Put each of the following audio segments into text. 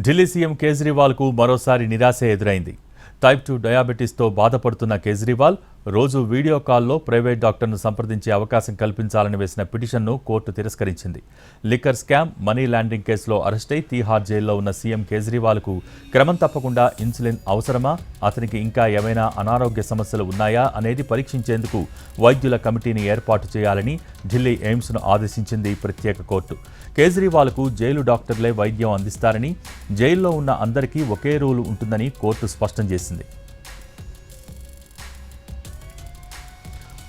Delhi CM కేజ్రీవాల్కు మరోసారి నిరాశ ఎదురైంది. టైప్ 2 డయాబెటీస్తో బాధపడుతున్న కేజ్రీవాల్ రోజు వీడియో కాల్లో ప్రైవేట్ డాక్టర్ను సంప్రదించే అవకాశం కల్పించాలని వేసిన పిటిషన్ను కోర్టు తిరస్కరించింది. లిక్కర్ స్కామ్, మనీ లాండరింగ్ కేసులో అరెస్టై తీహార్ జైల్లో ఉన్న సీఎం కేజ్రీవాల్కు క్రమం తప్పకుండా ఇన్సులిన్ అవసరమా, అతనికి ఇంకా ఏమైనా అనారోగ్య సమస్యలు ఉన్నాయా అనేది పరీక్షించేందుకు వైద్యుల కమిటీని ఏర్పాటు చేయాలని ఢిల్లీ ఎయిమ్స్ను ఆదేశించింది ప్రత్యేక కోర్టు. కేజ్రీవాల్కు జైలు డాక్టర్లే వైద్యం అందిస్తారని, జైల్లో ఉన్న అందరికీ ఒకే రూలు ఉంటుందని కోర్టు స్పష్టం చేసింది.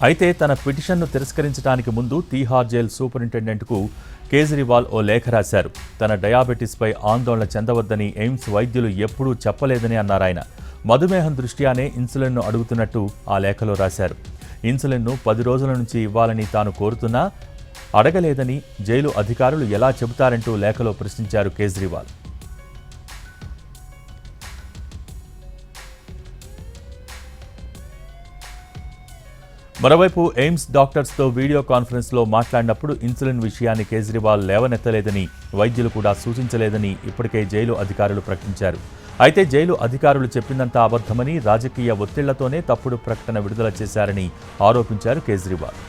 అయితే తన పిటిషన్ను తిరస్కరించడానికి ముందు తీహార్ జైల్ సూపరింటెండెంట్కు కేజ్రీవాల్ ఓ లేఖ రాశారు. తన డయాబెటీస్పై ఆందోళన చెందవద్దని ఎయిమ్స్ వైద్యులు ఎప్పుడూ చెప్పలేదని అన్నారాయన. మధుమేహం దృష్ట్యానే ఇన్సులిన్ను అడుగుతున్నట్టు ఆ లేఖలో రాశారు. ఇన్సులిన్ను 10 రోజుల నుంచి ఇవ్వాలని తాను కోరుతున్నా అడగలేదని జైలు అధికారులు ఎలా చెబుతారంటూ లేఖలో ప్రశ్నించారు కేజ్రీవాల్. మరోవైపు ఎయిమ్స్ డాక్టర్స్తో వీడియో కాన్ఫరెన్స్లో మాట్లాడినప్పుడు ఇన్సులిన్ విషయాన్ని కేజ్రీవాల్ లేవనెత్తలేదని, వైద్యులు కూడా సూచించలేదని ఇప్పటికే జైలు అధికారులు ప్రకటించారు. అయితే జైలు అధికారులు చెప్పిందంతా అబద్ధమని, రాజకీయ ఒత్తిళ్లతోనే తప్పుడు ప్రకటన విడుదల చేశారని ఆరోపించారు కేజ్రీవాల్.